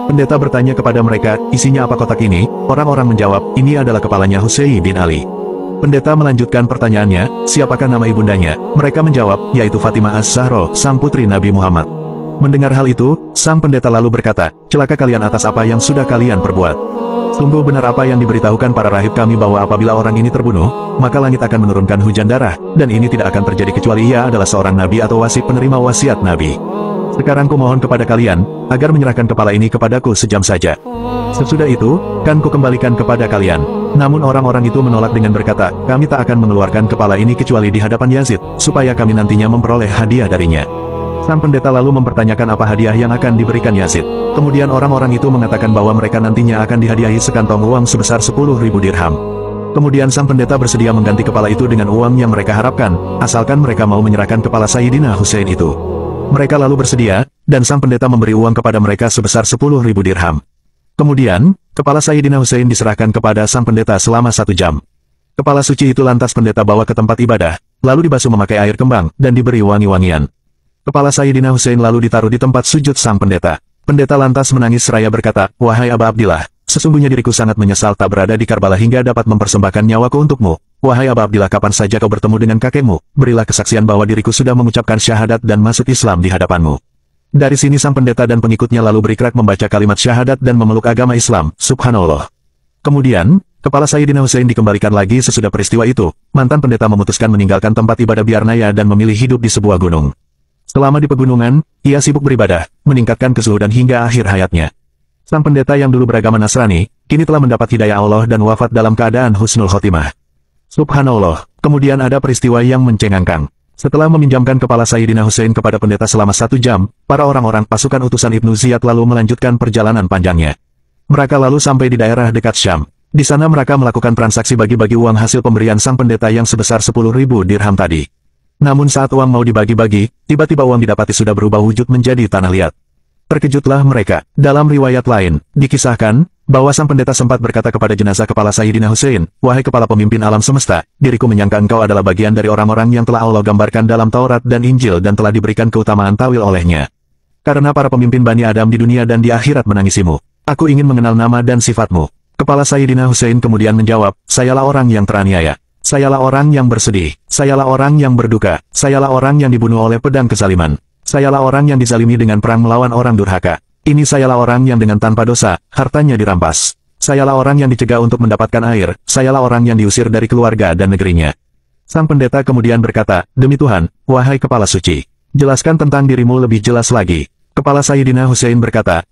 Pendeta bertanya kepada mereka, isinya apa kotak ini? Orang-orang menjawab, ini adalah kepalanya Husain bin Ali. Pendeta melanjutkan pertanyaannya, siapakah nama ibundanya? Mereka menjawab, yaitu Fatimah Az-Zahra, sang putri Nabi Muhammad. Mendengar hal itu, sang pendeta lalu berkata, celaka kalian atas apa yang sudah kalian perbuat. Sungguh benar apa yang diberitahukan para rahib kami bahwa apabila orang ini terbunuh, maka langit akan menurunkan hujan darah, dan ini tidak akan terjadi kecuali ia adalah seorang nabi atau wasi penerima wasiat nabi. Sekarang kumohon kepada kalian, agar menyerahkan kepala ini kepadaku sejam saja. Sesudah itu, kan kukembalikan kepada kalian. Namun orang-orang itu menolak dengan berkata, kami tak akan mengeluarkan kepala ini kecuali di hadapan Yazid, supaya kami nantinya memperoleh hadiah darinya. Sang pendeta lalu mempertanyakan apa hadiah yang akan diberikan Yazid. Kemudian orang-orang itu mengatakan bahwa mereka nantinya akan dihadiahi sekantong uang sebesar 10.000 dirham. Kemudian sang pendeta bersedia mengganti kepala itu dengan uang yang mereka harapkan, asalkan mereka mau menyerahkan kepala Sayyidina Husain itu. Mereka lalu bersedia, dan sang pendeta memberi uang kepada mereka sebesar 10.000 dirham. Kemudian, kepala Sayyidina Husain diserahkan kepada sang pendeta selama 1 jam. Kepala suci itu lantas pendeta bawa ke tempat ibadah, lalu dibasuh memakai air kembang, dan diberi wangi-wangian. Kepala Sayyidina Husain lalu ditaruh di tempat sujud sang pendeta. Pendeta lantas menangis seraya berkata, wahai Aba Abdillah, sesungguhnya diriku sangat menyesal tak berada di Karbala hingga dapat mempersembahkan nyawaku untukmu. Wahai Aba Abdillah, kapan saja kau bertemu dengan kakekmu, berilah kesaksian bahwa diriku sudah mengucapkan syahadat dan masuk Islam di hadapanmu. Dari sini sang pendeta dan pengikutnya lalu berikrar membaca kalimat syahadat dan memeluk agama Islam, subhanallah. Kemudian, kepala Sayyidina Husain dikembalikan lagi sesudah peristiwa itu. Mantan pendeta memutuskan meninggalkan tempat ibadah Biarnaya dan memilih hidup di sebuah gunung. Selama di pegunungan, ia sibuk beribadah, meningkatkan kezuhudan hingga akhir hayatnya. Sang pendeta yang dulu beragama Nasrani, kini telah mendapat hidayah Allah dan wafat dalam keadaan husnul khotimah. Subhanallah, kemudian ada peristiwa yang mencengangkan. Setelah meminjamkan kepala Sayyidina Husain kepada pendeta selama 1 jam, para orang-orang pasukan utusan Ibnu Ziyad lalu melanjutkan perjalanan panjangnya. Mereka lalu sampai di daerah dekat Syam. Di sana mereka melakukan transaksi bagi-bagi uang hasil pemberian sang pendeta yang sebesar 10.000 dirham tadi. Namun saat uang mau dibagi-bagi, tiba-tiba uang didapati sudah berubah wujud menjadi tanah liat. Terkejutlah mereka. Dalam riwayat lain, dikisahkan bahwa sang pendeta sempat berkata kepada jenazah kepala Sayyidina Husain, wahai kepala pemimpin alam semesta, diriku menyangka engkau adalah bagian dari orang-orang yang telah Allah gambarkan dalam Taurat dan Injil dan telah diberikan keutamaan tawil olehnya. Karena para pemimpin Bani Adam di dunia dan di akhirat menangisimu, aku ingin mengenal nama dan sifatmu. Kepala Sayyidina Husain kemudian menjawab, sayalah orang yang teraniaya. Sayalah orang yang bersedih. Sayalah orang yang berduka. Sayalah orang yang dibunuh oleh pedang kezaliman. Sayalah orang yang dizalimi dengan perang melawan orang durhaka. Ini sayalah orang yang dengan tanpa dosa, hartanya dirampas. Sayalah orang yang dicegah untuk mendapatkan air. Sayalah orang yang diusir dari keluarga dan negerinya. Sang pendeta kemudian berkata, demi Tuhan, wahai kepala suci, jelaskan tentang dirimu lebih jelas lagi. Kepala Sayyidina Husain berkata,